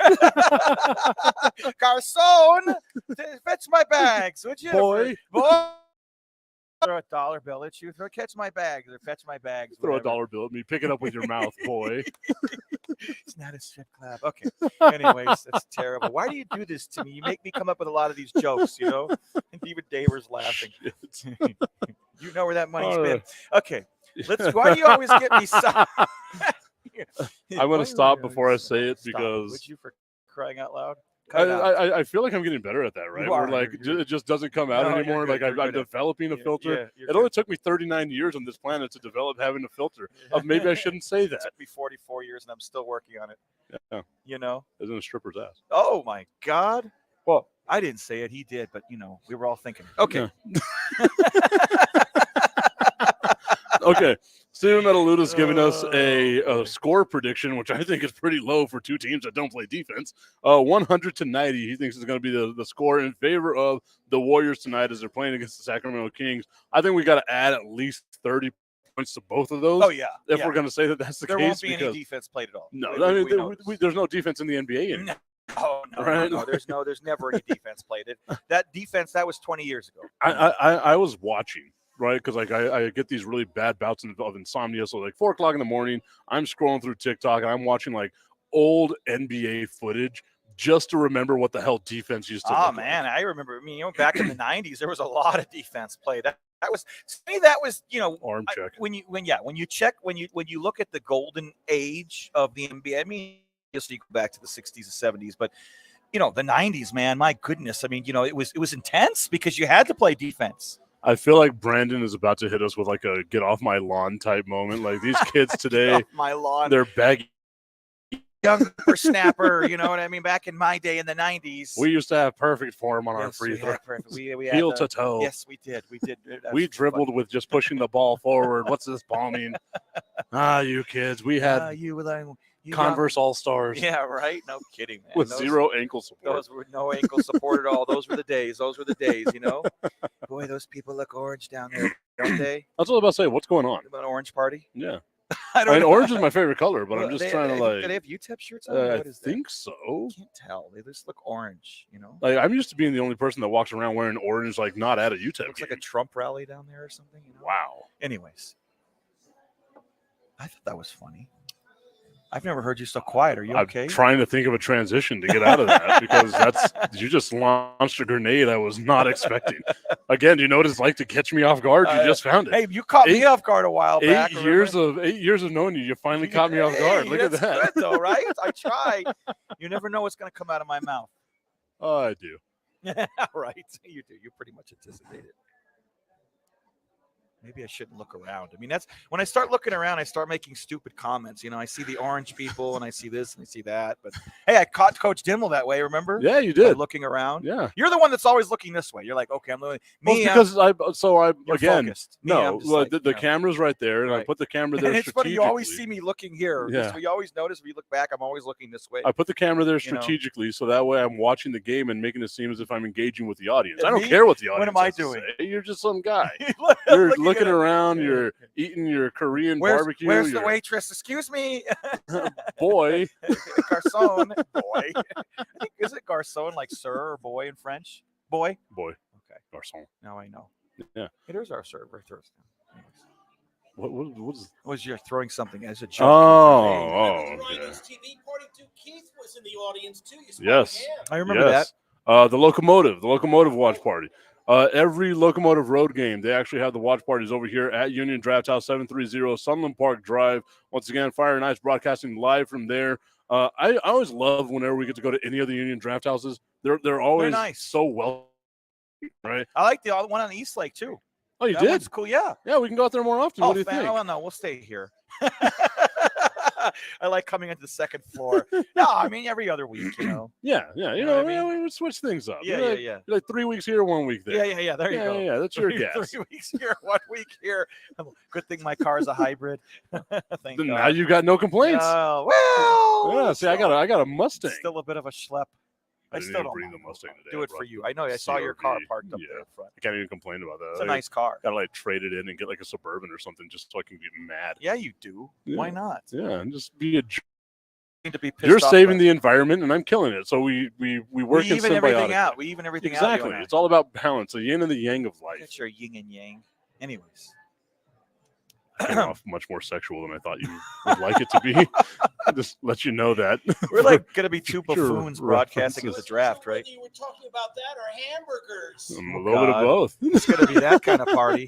Garçon, fetch my bags, would you?
Boy.
Throw a dollar bill at you. Catch my bags or fetch my bags.
Throw a
whatever.
dollar bill at me. Pick it up with your mouth, boy.
It's not a strip club. Okay. Anyways, that's terrible. Why do you do this to me? You make me come up with a lot of these jokes, you know? And even Daver's laughing. You know where that money's been. Okay. Why do you always get me
I'm going to stop before I say it because
Would you, for crying out loud? Cut it out.
I feel like I'm getting better at that, right?
You
Where
are.
like
You're-
it just doesn't come out
No, you're
anymore.
good.
Like
You're
I'm
good at-
developing a
Yeah,
filter.
yeah, you're
It only
good.
took me 39 years on this planet to develop having a filter. Maybe I shouldn't say
It
that.
took me 44 years and I'm still working on it.
Yeah.
You know?
As in a stripper's ass.
Oh my God.
Well,
I didn't say it. He did, but you know, we were all thinking. Okay.
Okay. Steven Metaluda's giving us a score prediction, which I think is pretty low for two teams that don't play defense. 100-90. He thinks is going to be the score in favor of the Warriors tonight as they're playing against the Sacramento Kings. I think we got to add at least 30 points to both of those.
Oh yeah.
If
yeah.
we're going to say that that's the
There
case.
won't be
because,
any defense played at all.
no,
We-
I mean,
we know this.
there's no defense in the NBA anymore.
Oh no,
Right?
no, there's never any defense played. That defense that was 20 years ago.
I was watching, right? Because like I get these really bad bouts of insomnia. So like 4 o'clock in the morning, I'm scrolling through TikTok and I'm watching like old NBA footage just to remember what the hell defense used to.
Oh
look
man,
like.
I remember. I mean, you know, back in the 90s, there was a lot of defense played. That was to me. That was
Arm check.
when you look at the golden age of the NBA. I mean, yes, you go back to the 60s and 70s, but the 90s, man, my goodness. I mean, it was intense because you had to play defense.
I feel like Brandon is about to hit us with like a get off my lawn type moment. Like these kids today,
My lawn,
they're baggy.
young snapper. You know what I mean? Back in my day in the 90s,
We used to have perfect form on our
yes,
free
we
throw.
had perfect. We had
Heel
the-
to toe.
Yes, we did. We did. That
We
was
dribbled with just pushing the ball forward. What's this palming? You kids. We
fun.
had
You were like you
Converse All-Stars
Yeah, right. No kidding, man.
with
Those-
zero ankle support.
Those were no ankle support at all. Those were the days. Boy, those people look orange down there, don't they?
That's what I was about to say. What's going on?
About an orange party?
Yeah.
I
I
don't
mean,
know.
orange is my favorite color, but
Well,
I'm just
they-
trying to
do they
like.
have UTEP shirts on?
I
What is
think so.
that? I can't tell. They just look orange.
Like I'm used to being the only person that walks around wearing orange, like not at a UTEP
Looks
game.
like a Trump rally down there or something.
Wow.
Anyways, I thought that was funny. I've never heard you so quiet. Are you
I'm
okay?
trying to think of a transition to get out of that because you just launched a grenade I was not expecting. Again, do you know what it's like to catch me off guard? You just found it.
Hey, you caught me off guard a while back.
8 years of knowing you finally caught me off guard. Look at
that's
that.
Good though, right? I try. You never know what's going to come out of my mouth.
Oh, I do.
Right. You do. You pretty much anticipate it. Maybe I shouldn't look around. I mean, that's when I start looking around, I start making stupid comments. I see the orange people and I see this and I see that. But hey, I caught Coach Dimmel that way. Remember?
Yeah, you
By
did.
looking around.
Yeah.
You're the one that's always looking this way. You're like, okay, I'm looking. Me,
because I
you're
again,
focused. Me,
no,
I'm just
well,
like,
the camera's right there, and I
Right.
put the camera there
and it's funny. You always see
strategically.
me looking here.
Yeah.
So you always notice if you look back, I'm always looking this way.
I put the camera there
You know.
strategically, so that way I'm watching the game and making it seem as if I'm engaging with the audience.
And
I don't
me?
care what the audience
What am I
has to
doing?
say. You're just some guy.
Look-
You're
looking
looking
at it.
around. You're eating your Korean barbecue.
Where's the
you're-
waitress? Excuse me,
boy?
garçon, boy. I think, is it garçon like sir or boy in French? Boy.
Boy.
Okay.
Garçon.
Now I know.
Yeah.
It is our server. Anyways.
What is?
Was you're throwing something as a joke?
Oh,
The
okay.
Rhinos TV party too. Keith was in the audience too. You spotted
Yes.
him.
I remember that.
The locomotive watch party. Every locomotive road game, they actually have the watch parties over here at Union Draft House, 730 Sunland Park Drive. Once again, Fire and Ice broadcasting live from there. I always love whenever we get to go to any of the Union Draft Houses. They're always
nice.
so well, right?
I like the one on the East Lake too.
Oh, you
That
did?
one's cool. Yeah.
Yeah, we can go out there more often. What do you think?
Oh, no, we'll stay here. I like coming into the second floor. No, I mean every other week,
Yeah.
You know what I mean?
We would switch things up.
Yeah,
You're like,
yeah.
you're like 3 weeks here, 1 week there.
Yeah. There you go.
Yeah, that's your guess.
3 weeks here, 1 week here. Good thing my car is a hybrid. Thank
Then
God.
now you got no complaints.
Well,
Yeah, see, I got a Mustang.
Still a bit of a schlep.
I
I
didn't
still
even
don't
bring
mind.
the Mustang today.
Do
I
it for
brought
you. I know. I saw your car
CR-V.
parked up
Yeah.
there in front.
I can't even complain about that.
It's a nice car.
Gotta like trade it in and get like a Suburban or something just so I can get mad.
Yeah, you do.
Yeah.
Why not?
Yeah, and just be a.
Need to be pissed
You're
off
saving
at.
the environment, and I'm killing it. So we work
We
in
even everything
symbiotic.
out. We even everything out.
Exactly.
You and I.
It's all about balance, the yin and the yang of life.
Get your yin and yang. Anyways.
Came off much more sexual than I thought you would like it to be. Just let you know that.
We're like going to be two
Future
buffoons broadcasting at the
references.
draft,
So
right?
whether you were talking about that or hamburgers.
A
Oh,
little bit of
God.
both.
It's going to be that kind of party.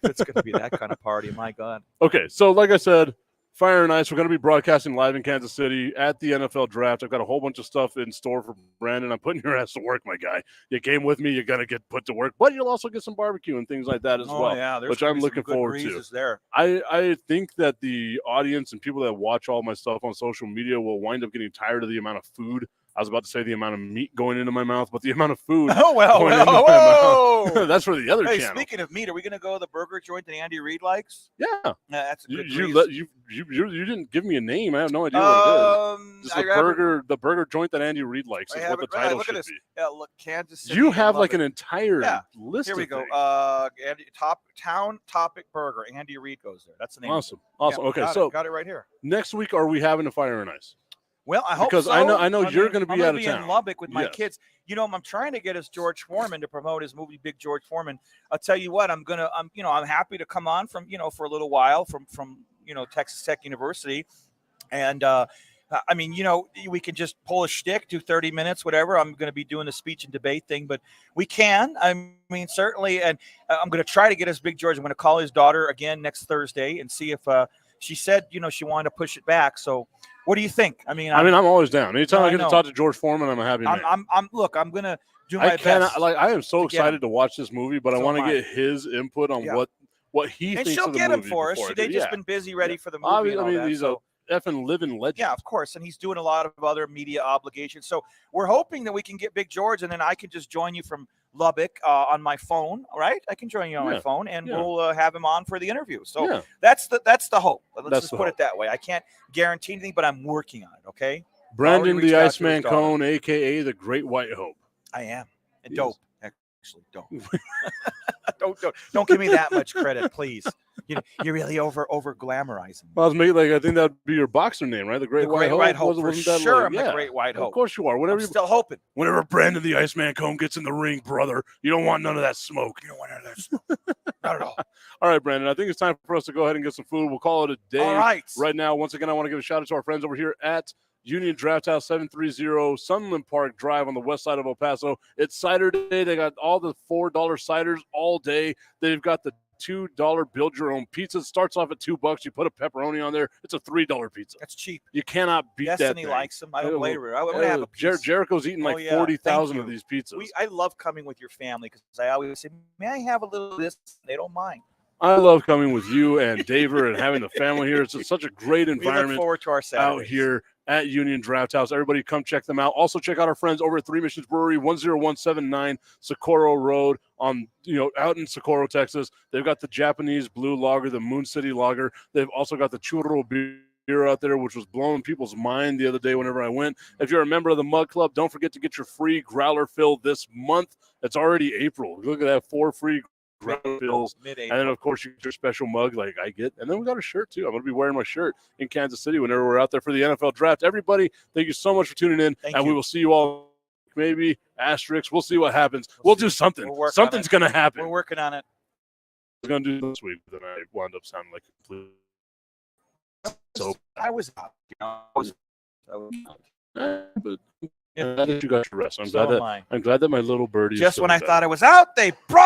It's going to be that kind of party. My God.
Okay, so like I said, Fire and Ice, we're going to be broadcasting live in Kansas City at the NFL Draft. I've got a whole bunch of stuff in store for Brandon. I'm putting your ass to work, my guy. You came with me, you're going to get put to work, but you'll also get some barbecue and things like that as well,
Yeah, there's
which
gonna
I'm
be some
looking
good
forward to.
breezes there.
I think that the audience and people that watch all my stuff on social media will wind up getting tired of the amount of food. I was about to say the amount of meat going into my mouth, but the amount of food
Oh, well.
going into my
Whoa.
That's for the other
Hey,
channel.
speaking of meat, are we going to go to the burger joint that Andy Reid likes?
Yeah.
That's a
You
good
you,
breeze.
let, you didn't give me a name. I have no idea what it is. Just the burger joint that Andy Reid likes
I
is
have
what the
it right.
title
Look at
should
this.
be.
Look, Kansas City.
You
I
have
love
like
it.
an entire
Yeah.
list.
Here we
of
go.
things.
Andy, town topic burger. Andy Reid goes there. That's the name.
Awesome.
Yeah,
Okay,
got
so
it. Got it right here.
next week are we having a Fire and Ice?
Well, I hope
Because
so.
I know you're gonna be
I'm
out of
in
town.
Lubbock with my
Yes.
kids. I'm trying to get us George Foreman to promote his movie Big George Foreman. I'll tell you what, I'm happy to come on from for a little while from Texas Tech University, and we can just pull a shtick, do 30 minutes, whatever. I'm going to be doing the speech and debate thing, but we can. I mean, certainly, and I'm going to try to get us Big George. I'm going to call his daughter again next Thursday and see if she said she wanted to push it back. So. What do you think? I'm
always down. Anytime
No,
I
I
get to
know.
talk to George Foreman, I'm a happy man.
I'm gonna do my
I cannot
best.
I am so
to get
excited
him.
to watch this movie, but I
So
want
am
to
I.
get his input on
Yeah.
what he
And
thinks
she'll
of the
get him
movie
for us.
before I
They've
do.
just
Yeah.
been busy, ready for the movie.
Obviously,
and all that,
he's
so.
a effing living legend.
Yeah, of course, and he's doing a lot of other media obligations. So we're hoping that we can get Big George, and then I can just join you from Lubbock on my phone. All right, I can join you on my
Yeah.
phone, and
Yeah.
we'll have him on for the interview. So
Yeah.
that's the hope. Let's
That's
just
the
put
hope.
it that way. I can't guarantee anything, but I'm working on it. Okay.
Brandon
Already
the
reached out to
Iceman
his daughter.
Cone, aka the Great White Hope.
I am. And
Yes.
dope. Actually, don't. don't give me that much credit, please. You're really over glamorizing.
Well, I think that'd be your boxer name, right? The Great,
The Great White Hope. For
Wasn't that
sure,
like-
I'm the Great White Hope.
Of course you are.
I'm still hoping.
Whenever Brandon the Iceman Cone gets in the ring, brother, you don't want none of that smoke.
You don't want none of that smoke. Not at all.
All right, Brandon, I think it's time for us to go ahead and get some food. We'll call it a day.
All right.
Right now, once again, I want to give a shout out to our friends over here at Union Draft House, 730 Sunland Park Drive on the west side of El Paso. It's cider day. They got all the $4 ciders all day. They've got the $2 build your own pizza. It starts off at $2. You put a pepperoni on there. It's a $3 pizza.
That's cheap.
You cannot beat that
Destiny
thing.
likes them. I don't blame her. I would have a piece.
Jericho's eating like
Oh, yeah.
40,000
Thank
of
you.
these pizzas.
I love coming with your family because I always say, may I have a little of this? They don't mind.
I love coming with you and Daver and having the family here. It's just such a great
We look
environment
forward to our
out
Saturdays.
here at Union Draft House. Everybody come check them out. Also check out our friends over at Three Missions Brewery, 10179 Socorro Road out in Socorro, Texas. They've got the Japanese blue lager, the Moon City lager. They've also got the churro beer out there, which was blowing people's mind the other day whenever I went. If you're a member of the Mug Club, don't forget to get your free growler fill this month. It's already April. Look at that, 4 free growler fills. And then, of course, you get your special mug like I get. And then we got a shirt, too. I'm going to be wearing my shirt in Kansas City whenever we're out there for the NFL draft. Everybody, thank you so much for tuning in. We will see you all maybe asterisks. We'll see what happens. We'll do something. Something's going to happen.
We're working on it.
I was going to do this week, but then I wound up sounding like complete. So
I was out.
But glad that you got your rest. I'm glad that my little birdie.
Just when I thought I was out, they brought